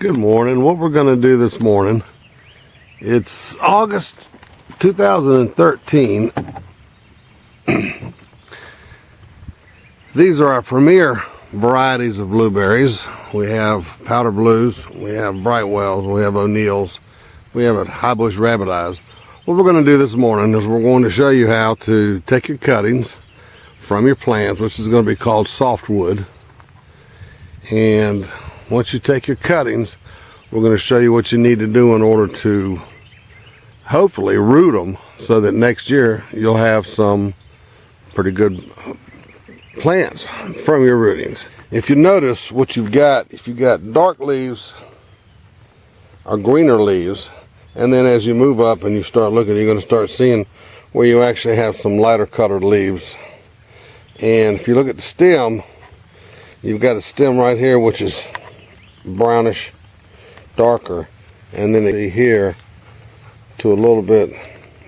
Good morning. What we're going to do this morning, it's August 2013. These are our premier varieties of blueberries. We have powder blues, we have Brightwells, we have O'Neill's, we have a high bush rabbit eyes. What we're going to do this morning is we're going to show you how to take your cuttings from your plants, which is going to be called softwood, and once you take your cuttings, we're going to show you what you need to do in order to hopefully root them so that next year you'll have some pretty good plants from your rootings. If you notice what you've got, if you've got dark leaves or greener leaves, and then as you move up and you start looking, you're going to start seeing where you actually have some lighter colored leaves. And if you look at the stem, you've got a stem right here which is brownish, darker, and then here to a little bit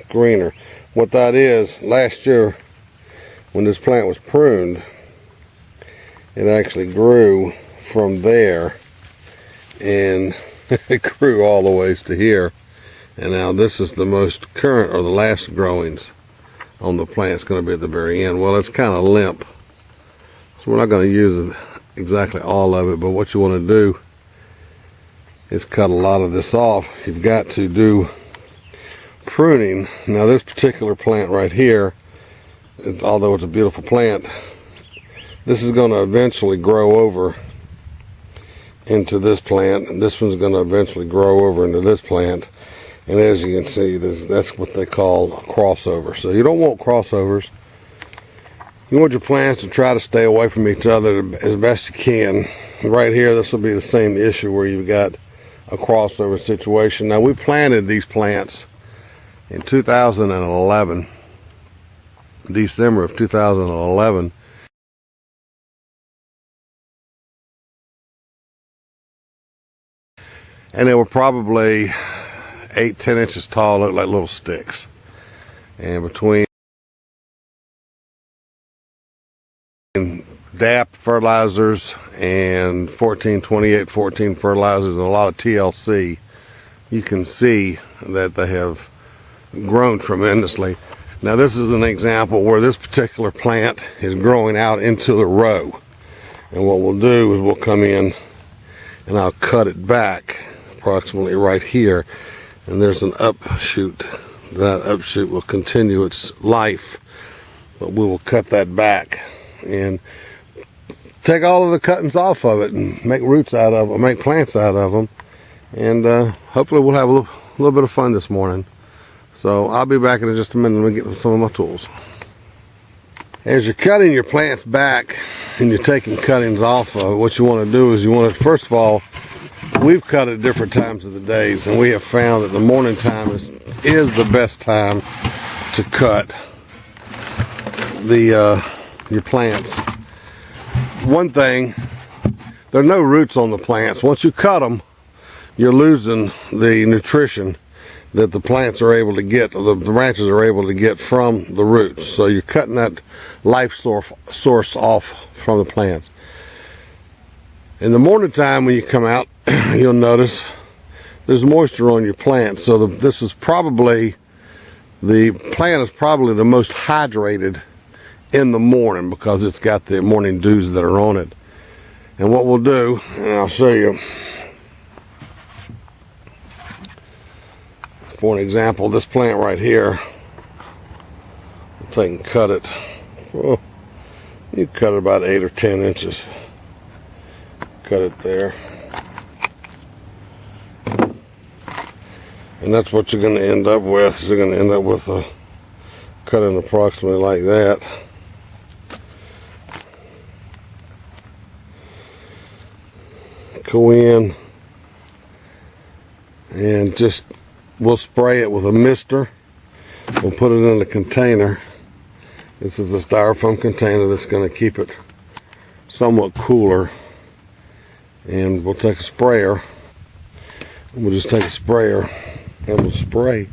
greener. What that is, last year when this plant was pruned, it actually grew from there and it grew all the ways to here, and now this is the most current or the last growings on the plant. It's going to be at the very end. Well, it's kind of limp, so we're not going to use exactly all of it, but what you want to do is cut a lot of this off. You've got to do pruning. Now this particular plant right here, although it's a beautiful plant, this is going to eventually grow over into this plant, and this one's going to eventually grow over into this plant, and as you can see, that's what they call a crossover. So you don't want crossovers. You want your plants to try to stay away from each other as best you can. Right here, this will be the same issue where you've got a crossover situation. Now, we planted these plants in 2011, December of 2011. And they were probably 8-10 inches tall, looked like little sticks. And between DAP fertilizers and 14-28-14 fertilizers and a lot of TLC, you can see that they have grown tremendously. Now this is an example where this particular plant is growing out into the row, and what we'll do is we'll come in and I'll cut it back approximately right here, and there's an upshoot. That upshoot will continue its life, but we will cut that back and take all of the cuttings off of it and make roots out of them, make plants out of them, and hopefully we'll have a little bit of fun this morning. So I'll be back in just a minute and get some of my tools. As you're cutting your plants back and you're taking cuttings off of it, what you want to do is you want to, first of all, we've cut at different times of the days, and we have found that the morning time is the best time to cut your plants. One thing, there are no roots on the plants. Once you cut them, you're losing the nutrition that the plants are able to get, or the branches are able to get from the roots. So you're cutting that life source off from the plants. In the morning time when you come out, you'll notice there's moisture on your plant. So the plant is probably the most hydrated in the morning because it's got the morning dews that are on it. And what we'll do, and I'll show you, for an example, this plant right here, we'll take and cut it. Well, you cut it about 8 or 10 inches. Cut it there. And that's what you're going to end up with. You're going to end up with a cutting approximately like that. Go in and we'll spray it with a mister. We'll put it in a container. This is a styrofoam container that's going to keep it somewhat cooler. And we'll take a sprayer. We'll just take a sprayer and we'll spray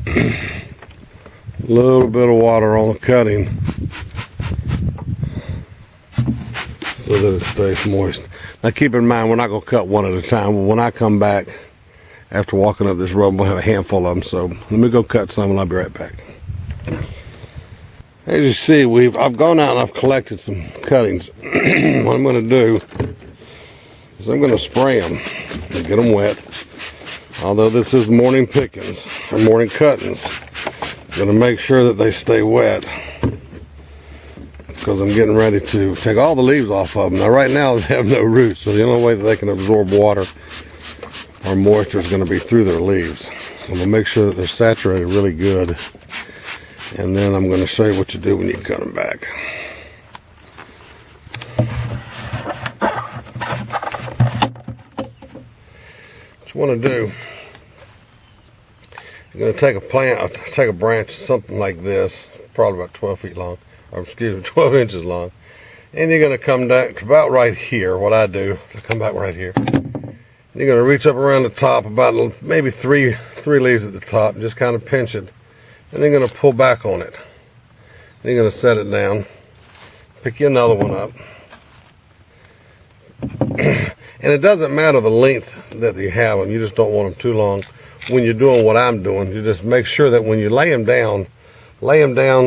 a little bit of water on the cutting so that it stays moist. Now keep in mind, we're not going to cut one at a time. When I come back after walking up this road, we'll have a handful of them. So let me go cut some and I'll be right back. As you see, I've gone out and I've collected some cuttings. What I'm going to do is I'm going to spray them and get them wet. Although this is morning pickings or morning cuttings, I'm going to make sure that they stay wet because I'm getting ready to take all the leaves off of them. Now right now they have no roots, so the only way that they can absorb water or moisture is going to be through their leaves. So I'm going to make sure that they're saturated really good, and then I'm going to show you what you do when you cut them back. What you want to do, you're going to take a plant, take a branch, something like this, probably about 12 feet long, or excuse me, 12 inches long, and you're going to come down to about right here. What I do is come back right here. You're going to reach up around the top, about maybe three leaves at the top, just kind of pinch it, and then you're going to pull back on it. Then you're going to set it down, pick you another one up, and it doesn't matter the length that you have them, you just don't want them too long. When you're doing what I'm doing, you just make sure that when you lay them down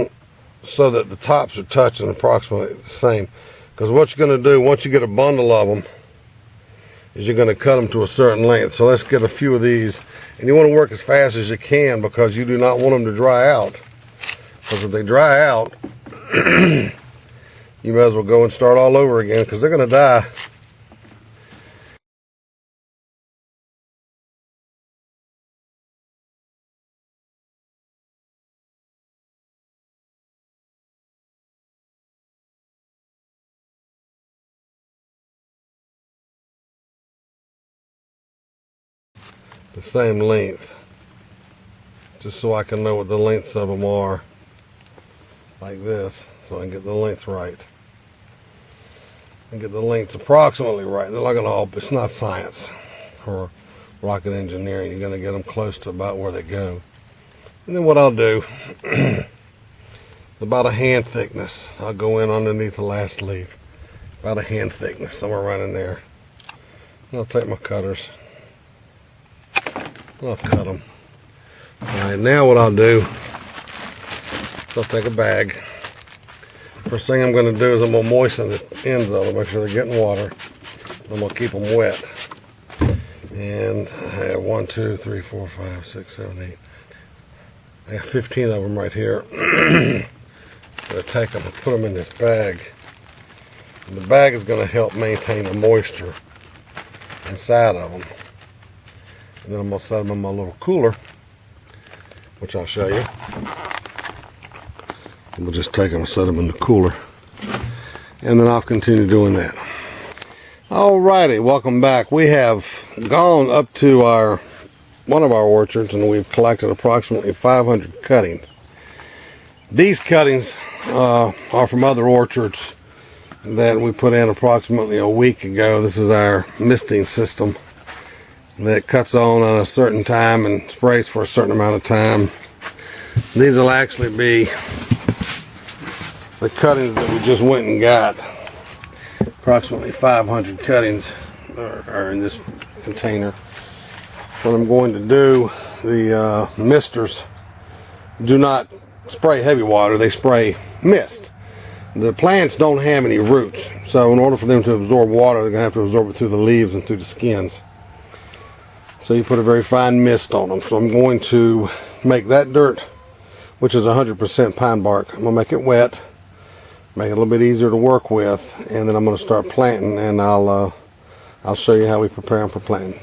so that the tops are touching approximately the same. Because what you're going to do, once you get a bundle of them, is you're going to cut them to a certain length. So let's get a few of these. And you want to work as fast as you can because you do not want them to dry out. Because if they dry out, you may as well go and start all over again because they're going to die. The same length, just so I can know what the lengths of them are, like this, so I can get the length right and get the lengths approximately right. They're not going to all, it's not science or rocket engineering. You're going to get them close to about where they go. And then what I'll do, about a hand thickness, I'll go in underneath the last leaf, about a hand thickness, somewhere right in there. And I'll take my cutters. I'll cut them. Alright, now what I'll do is I'll take a bag. First thing I'm going to do is I'm going to moisten the ends of them, make sure they're getting water. I'm going to keep them wet. And I have 1, 2, 3, 4, 5, 6, 7, 8. I have 15 of them right here. I'm going to take them and put them in this bag. And the bag is going to help maintain the moisture inside of them. And then I'm going to set them in my little cooler, which I'll show you. And we'll just take them and set them in the cooler. And then I'll continue doing that. Alrighty, welcome back. We have gone up to one of our orchards and we've collected approximately 500 cuttings. These cuttings are from other orchards that we put in approximately a week ago. This is our misting system that cuts on a certain time and sprays for a certain amount of time. These will actually be the cuttings that we just went and got. Approximately 500 cuttings are in this container. What I'm going to do, the misters do not spray heavy water, they spray mist. The plants don't have any roots, so in order for them to absorb water, they're going to have to absorb it through the leaves and through the skins. So you put a very fine mist on them. So I'm going to make that dirt, which is 100% pine bark, I'm going to make it wet, make it a little bit easier to work with, and then I'm going to start planting, and I'll show you how we prepare them for planting.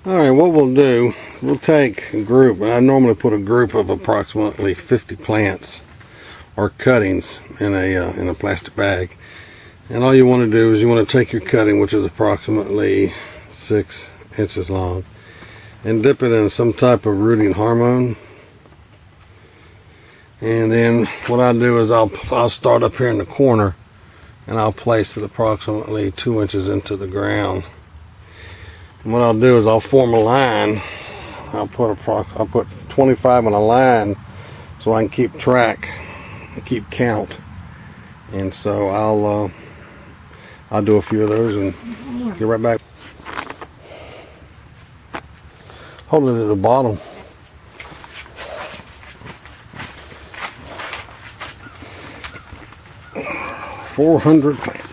Alright, what we'll do, we'll take a group, I normally put a group of approximately 50 plants or cuttings in a plastic bag. And all you want to do is you want to take your cutting, which is approximately 6 inches long, and dip it in some type of rooting hormone. And then what I'll do is I'll start up here in the corner and I'll place it approximately 2 inches into the ground. And what I'll do is I'll form a line. I'll put 25 on a line so I can keep track and keep count. And so I'll do a few of those and get right back. Hold it at the bottom. $400.